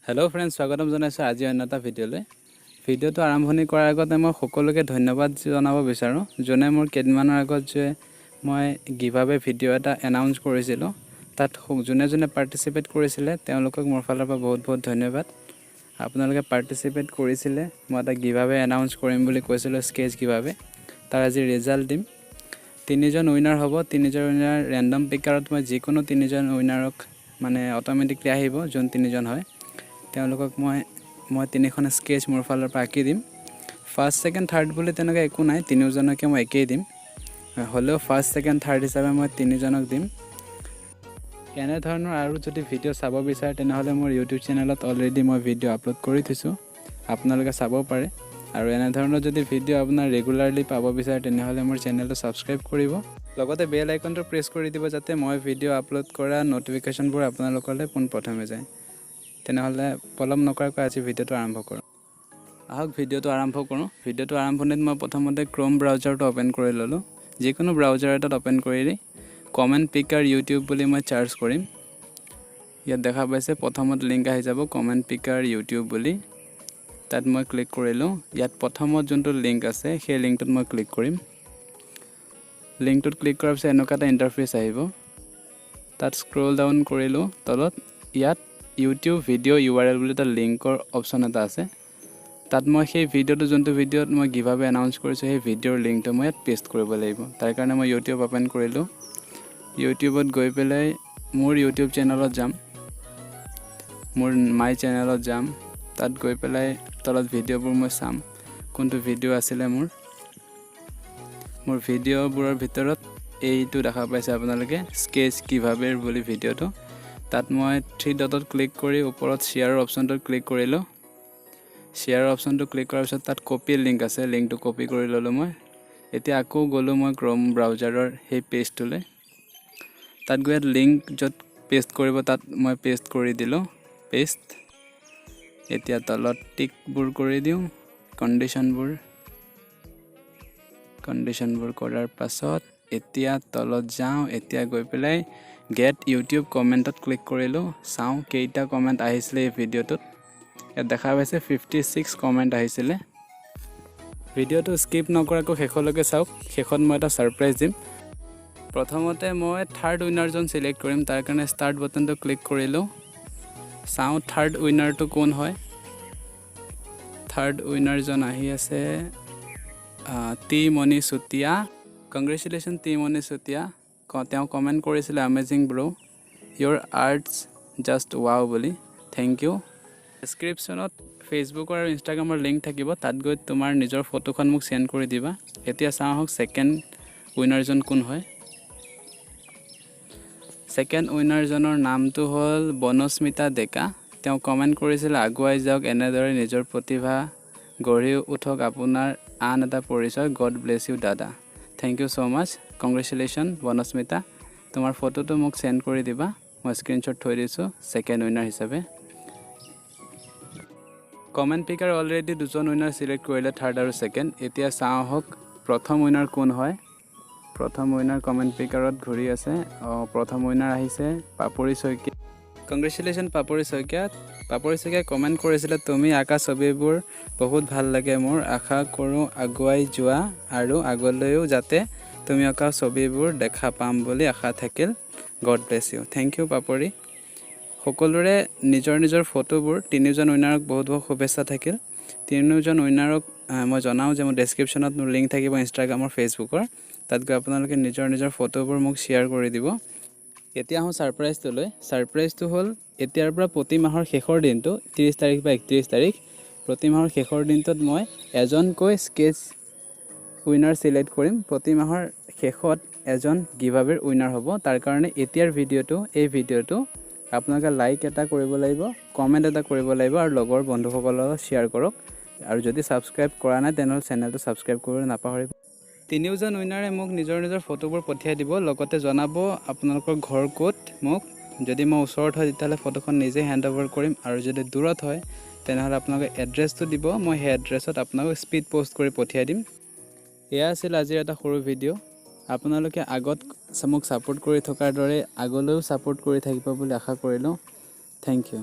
hello friends स्वागतम जनाइছো আজি অন্য এটা ভিডিঅ'লৈ ভিডিঅ'টো আৰম্ভণি কৰাৰ আগতে মই সকলোকে ধন্যবাদ জনাব বিচাৰো জনে মোৰ কেইদিনমানৰ আগত যে মই গিভআৱে ভিডিঅ' এটা এনাউন্স কৰিছিলো তাত জনে জনে পাৰ্টিসিপেট কৰিছিলে তেওঁলোকক মোৰ ফালৰ পৰা বহুত বহুত ধন্যবাদ আপোনালোকে পাৰ্টিসিপেট কৰিছিলে মই এটা গিভআৱে এনাউন্স কৰিম বুলি কৈছিলো স্কেচ গিভআৱে তাৰ আজি ৰিজাল্ট দিম তিনিজন উইনাৰ হ'ব তিনিজন উইনাৰ ৰেন্ডম পিকাৰত মই যিকোনো তিনিজন উইনাৰক মানে অটোমেটিকলি আহিব যোন তিনিজন হয় তেওঁলোকক মই তিনিখন স্কেচ মোৰ ফালৰ পৰা আঁকি দিম ফাৰ্স্ট সেকেন্ড থাৰ্ড বুলি তেনেকৈ একো নাই তিনিজনকে মই একেই দিম হলেও ফাৰ্স্ট সেকেন্ড থাৰ্ড হিচাপে মই তিনিজনক দিম এনে ধৰণৰ আৰু যদি ভিডিঅ' চাব বিচাৰে তেনেহলে মোৰ ইউটিউব চেনেলত অলৰেডি মই ভিডিঅ' আপলোড কৰি থৈছো আপোনালোকে চাব পাৰে আৰু এনে ধৰণৰ যদি ভিডিঅ' আপোনাৰ ৰেগুলাৰলি পাব বিচাৰে তেনেহলে মোৰ চেনেলটো সাবস্ক্ৰাইব কৰিব লগতে বেল আইকনটো প্ৰেছ কৰি দিব যাতে মই ভিডিঅ' আপলোড কৰা নটিফিকেশনবোৰ আপোনালোকলৈ পোনপ্ৰথমে যায় তেনেহলে পলম নকৰাকৈ আজি ভিডিঅ'টো আৰম্ভ কৰোঁ আহক ভিডিঅ'টো আৰম্ভ কৰোঁ ভিডিঅ'টো আৰম্ভণিত মই প্ৰথমতে ক্ৰোম ব্ৰাউজাৰটো ওপেন কৰি ললো যিকোনো ব্ৰাউজাৰ এটাত ওপেন কৰি কমেন্ট পিকাৰ ইউটিউব বুলি মই চাৰ্চ কৰিম ইয়াত দেখা পাইছে প্ৰথমত লিংক আহি যাব কমেন্ট পিকাৰ ইউটিউব বুলি তাত মই ক্লিক কৰিলো ইয়াত প্ৰথমত যোনটো লিংক আছে সেই লিংকটোত মই ক্লিক কৰিম লিংকটোত ক্লিক কৰাৰ পিছত এনেকুৱা এটা ইন্টাৰফেস আহিব তাত স্ক্ৰল ডাউন কৰিলো তলত ইয়াত YouTube ভিডিঅ' URL বুলি এটা লিংকৰ অপচন এটা আছে তাত মই সেই ভিডিঅ'টো যোনটো ভিডিঅ'ত মই গিভআৱে এনাউন্স কৰিছো সেই ভিডিঅ'ৰ লিংকটো মই ইয়াত পেষ্ট কৰিব লাগিব তাৰ কাৰণে মই YouTube ওপেন কৰিলো YouTubeত গৈ পেলাই মোৰ YouTube চেনেলত যাম মোৰ মাই চেনেলত যাম তাত গৈ পেলাই তলত ভিডিঅ'বোৰ মই চাম কোনটো ভিডিঅ' আছিল মোৰ ভিডিঅ'বোৰৰ ভিতৰত এইটো দেখা পাইছে আপোনালোকে স্কেচ গিভআৱেৰ বুলি ভিডিঅ'টো তাত মই 3 ডটত ক্লিক কৰি ওপৰত শেয়াৰ অপচনটোত ক্লিক কৰিলো শেয়াৰ অপচনটো ক্লিক কৰাৰ পিছত তাত কপি লিংক আছে লিংকটো কপি কৰি ললো মই এতিয়া আকৌ গলো মই ক্ৰোম ব্ৰাউজাৰৰ সেই পেজটোলৈ তাত গৈ লিংক যত পেষ্ট কৰিব তাত মই পেষ্ট কৰি দিলো পেষ্ট এতিয়া তলত টিকবোৰ কৰি দিও কন্ডিশনবোৰ কৰাৰ পাছত এতিয়া তলত যাও এতিয়া গৈ পেলাই গেট ইউটিউব কমেন্টত ক্লিক কৰিলো চাও কেইটা কমেন্ট আহিছিলে এই ভিডিঅ'টোত ইয়াত দেখা পাইছে 56 কমেন্ট আহিছিলে ভিডিঅ'টো স্কিপ নকৰাকৈ শেষলৈকে চাওক শেষত মই এটা সাৰপ্ৰাইজ দিম প্ৰথমতে মই থাৰ্ড উইনাৰজন সিলেক্ট কৰিম তাৰ কাৰণে ষ্টাৰ্ট বাটনটো ক্লিক কৰিলো চাও থাৰ্ড উইনাৰটো কোন হয় থাৰ্ড উইনাৰজন আহি আছে টি মনি সুতিয়া কংগ্ৰেচুলেশ্যন টি মনি সুতিয়া তেওঁ কমেন্ট কৰিছিল amazing bro your arts just wow বুলি থ্যাংক ইউ ডেসক্ৰিপচনত ফেসবুক আৰু ইনষ্টাগ্ৰামৰ লিংক থাকিব তাত গৈ তোমাৰ নিজৰ ফটোখন মোক সেন্ড কৰি দিবা এতিয়া চাও হক সেকেন্ড উইনাৰজন কোন হয় সেকেন্ড উইনাৰজনৰ নামটো হ'ল বনস্মিতা ডেকা তেওঁ কমেন্ট কৰিছিল আগুৱাই যাওক এনেদৰে নিজৰ প্ৰতিভা গঢ়ি উঠক আপোনাৰ আন এটা পৰিচয় গড ব্লেছ ইউ দাদা থ্যাংক ইউ সো মাচ কংগ্ৰেচুলেশ্যন বনস্মিতা তোমাৰ ফটোটো মোক সেন্ড কৰি দিবা মই স্ক্ৰিনশ্বট থৈ দিছো সেকেন্ড উইনাৰ হিচাপে কমেন্ট পিকাৰ অলৰেডি দুজন উইনাৰ সিলেক্ট কৰিলে থাৰ্ড আৰু সেকেন্ড এতিয়া চাও হক প্ৰথম উইনাৰ কোন হয় প্ৰথম উইনাৰ কমেন্ট পিকাৰত ঘূৰি আছে প্ৰথম উইনাৰ আহিছে পাপৰি শইকীয়া কংগ্ৰেচুলেশ্যন পাপৰি শইকীয়া কমেন্ট কৰিছিল তুমি আকা ছবিবোৰ বহুত ভাল লাগে মোৰ আশা কৰো আগুৱাই যোৱা আৰু আগলৈও যাতে তুমি আকা ছবিবোৰ দেখা পাম বুলি আশা থাকিল God bless you thank you Papori সকলোৰে নিজৰ নিজৰ ফটোবোৰ তিনিজন উইনাৰক বহুত বহুত শুভেচ্ছা থাকিল তিনিজন উইনাৰক মই জনাও যে মোৰ ডেসক্ৰিপচনত মোৰ লিংক থাকিব ইনষ্টাগ্ৰাম আৰু ফেসবুকৰ তাত গৈ আপোনালোকে নিজৰ নিজৰ ফটোবোৰ মোক শেয়াৰ কৰি দিব এতিয়া হও সাৰপ্ৰাইজটো হ'ল এতিয়াৰ পৰা প্ৰতি মাহৰ শেষৰ দিনটো 30 তাৰিখ বা 31 তাৰিখ প্ৰতি মাহৰ শেষৰ দিনটোত মই এজনকৈ স্কেচ উইনাৰ সিলেক্ট কৰিম প্ৰতি মাহৰ শেষত এজন গিভআৱেৰ উইনাৰ হ'ব তাৰ কাৰণে এতিয়াৰ এই ভিডিঅ'টো আপোনালোকে লাইক এটা কৰিব লাগিব কমেন্ট এটা কৰিব লাগিব আৰু লগৰ বন্ধুসকলৰ লগত শ্বেয়াৰ কৰক আৰু যদি সাবস্ক্ৰাইব কৰা নাই তেনেহলে চেনেলটো সাবস্ক্ৰাইব কৰিব নাপাহৰিব তিনিওজন উইনাৰে মোক নিজৰ ফটোবোৰ পঠিয়াই দিব লগতে জনাব আপোনালোকৰ ঘৰ ক'ত মোক যদি মই ওচৰত হয় তেতিয়ালে ফটোখন নিজে হ্যান্ড ওভাৰ কৰিম আৰু যদি দূৰত হয় তেনেহলে আপোনালোকে এড্ৰেছটো দিব মই সেই এড্ৰেছত আপোনালোকক স্পীড পোষ্ট কৰি পঠিয়াই দিম এয়া আছিল আজিৰ এটা সৰু ভিডিঅ' আপোনালোকে আগত মোক সাপোৰ্ট কৰি থকাৰ দৰে আগলৈও সাপোৰ্ট কৰি থাকিব বুলি আশা কৰিলো থ্যাংক ইউ